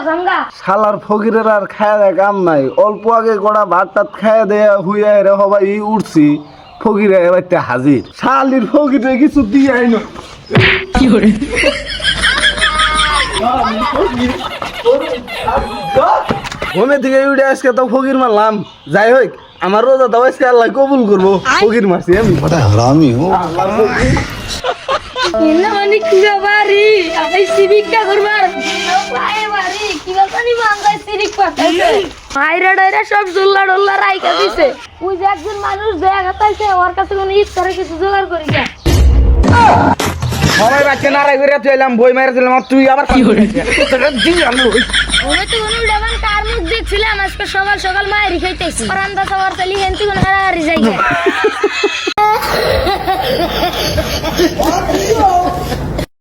জামগা শালার ফকিরের আর খায়া দেয় কাম নাই, অল্প আগে গোড়া ভাত টাত খায়া দেয়া হুইয়া রে হবাই উঠছি, ফকিরে এবারটা হাজির। শালির ফকিরে কিছু দিয়ে আইনো। কি করে ঘুমে থেকে উঠে আজকে তো ফকির মারলাম, যাই হোক আমার রোজা দাও আজকে আল্লাহ কবুল করবো, ফকির মারছি আমি। हरामी हो। ইন্না মানে কি বাড়ি আমি সিরিকা করবার পায়ে বাড়ি কি জানি মাঙ্গাই সিরিক পাঠাইছে মাইরা ডাইরা সব জুল্লা ডল্লা রাইকা দিছে। ওই যে একজন মানুষ দেখা তাইছে ওর কাছে কোন ঈদ করে কিছু জোগাড় করি যা। সবাই বাচ্চা নারাই করে তুইলাম, বই মেরে দিলাম, আর তুই আবার কি করে ওই তো কোন ডাবান কার মুখ দেখছিলাম আজকে সকাল সকাল মায়ের খাইতেছি পরান্দা সবার চালি হেনতি কোন হারাহারি যাই